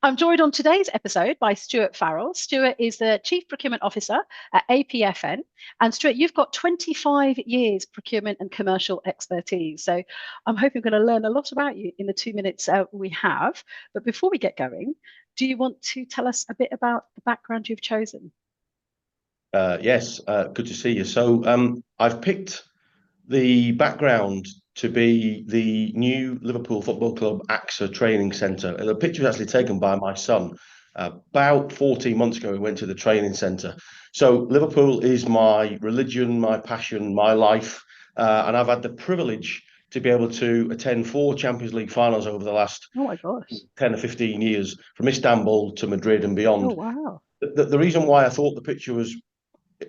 I'm joined on today's episode by Stuart Farrell. Stuart is the Chief Procurement Officer at APFN. And Stuart, you've got 25 years procurement and commercial expertise. So I'm hoping we're going to learn a lot about you in the 2 minutes we have. But before we get going, do you want to tell us a bit about the background you've chosen? Yes, good to see you. So I've picked the background to be the new Liverpool Football Club AXA training centre. And the picture was actually taken by my son about 14 months ago. We went to the training centre. So Liverpool is my religion, my passion, my life. And I've had the privilege to be able to attend 4 Champions League finals over the last Oh my gosh. 10 or 15 years, from Istanbul to Madrid and Oh, beyond. wow. The reason why I thought the picture was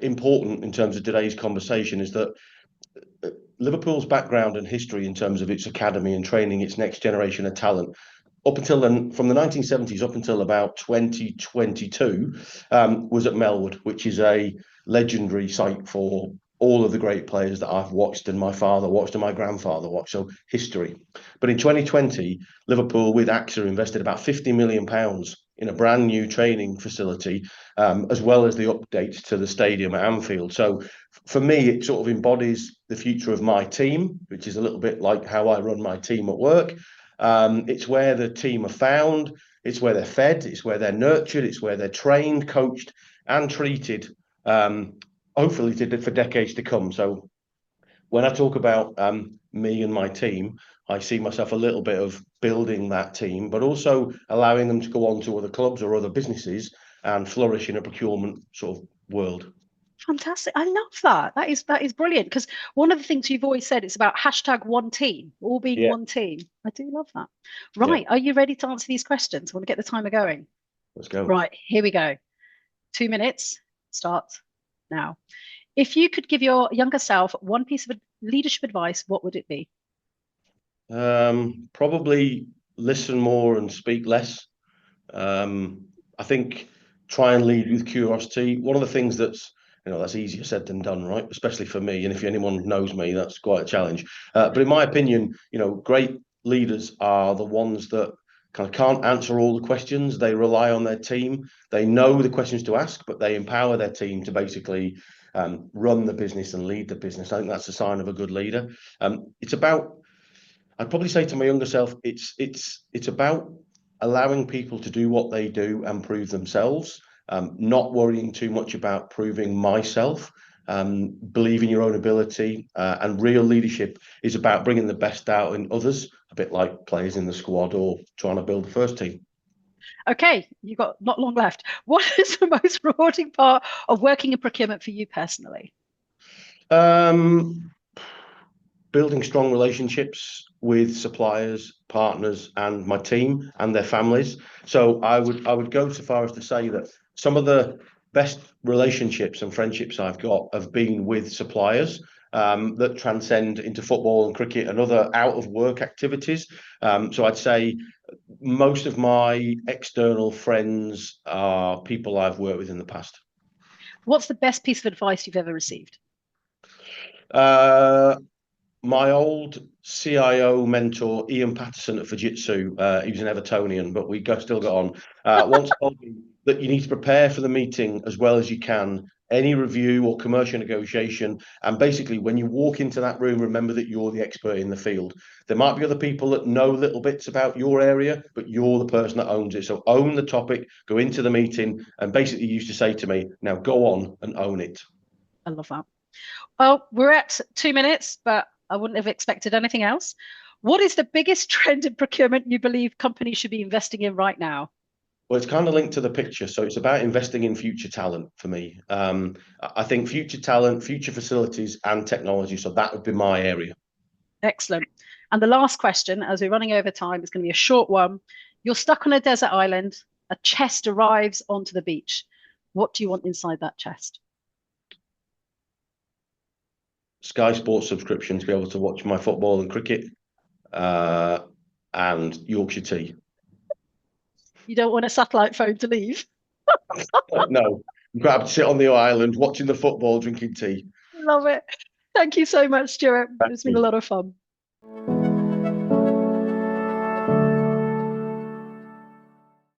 important in terms of today's conversation is that Liverpool's background and history in terms of its academy and training its next generation of talent up until then, from the 1970s up until about 2022, was at Melwood, which is a legendary site for all of the great players that I've watched and my father watched and my grandfather watched. So history. But in 2020, Liverpool with AXA invested about £50 million in a brand new training facility, as well as the updates to the stadium at Anfield. So for me, it sort of embodies the future of my team, which is a little bit like how I run my team at work. It's where the team are found, it's where they're fed, it's where they're nurtured, it's where they're trained, coached, and treated, hopefully for decades to come. So when I talk about me and my team, I see myself a little bit of building that team, but also allowing them to go on to other clubs or other businesses and flourish in a procurement sort of world. Fantastic. I love that. That is brilliant because one of the things you've always said is about hashtag one team, all being Yeah, one team. I do love that. yeah. Right. Are you ready to answer these questions? I want to get the timer going. Let's go. Right. Here we go. 2 minutes. Start now. If you could give your younger self one piece of leadership advice, what would it be? Probably listen more and speak less. I think try and lead with curiosity. One of the things that's easier said than done, right? Especially for me. And if anyone knows me, that's quite a challenge. But in my opinion, great leaders are the ones that kind of can't answer all the questions. They rely on their team. They know the questions to ask, but they empower their team to basically run the business and lead the business. I think that's a sign of a good leader. It's about I'd probably say to my younger self, it's about allowing people to do what they do and prove themselves, not worrying too much about proving myself. Believe in your own ability, and real leadership is about bringing the best out in others, a bit like players in the squad or trying to build the first team. Okay, you've got not long left. What is the most rewarding part of working in procurement for you personally? Um, Building strong relationships with suppliers, partners, and my team and their families. So I would go so far as to say that some of the best relationships and friendships I've got have been with suppliers, that transcend into football and cricket and other out of work activities. So I'd say most of my external friends are people I've worked with in the past. What's the best piece of advice you've ever received? Uh, my old CIO mentor, Ian Patterson at Fujitsu, he was an Evertonian, but still got on, once told me that you need to prepare for the meeting as well as you can, any review or commercial negotiation. And basically, when you walk into that room, remember that you're the expert in the field. There might be other people that know little bits about your area, but you're the person that owns it. So own the topic, go into the meeting, and basically he used to say to me, now go on and own it. I love that. Well, we're at 2 minutes, but I wouldn't have expected anything else. What is the biggest trend in procurement you believe companies should be investing in right now? Well, it's kind of linked to the picture. So it's about investing in future talent for me. I think future talent, future facilities, and technology. So that would be my area. Excellent. And the last question, as we're running over time, is going to be a short one. You're stuck on a desert island. A chest arrives onto the beach. What do you want inside that chest? Sky Sports subscription to be able to watch my football and cricket, uh, and Yorkshire tea. You don't want a satellite phone to leave. No, I'm quite happy to sit on the island watching the football, drinking tea. Love it. Thank you so much, Stuart. It's been a Thank lot of fun.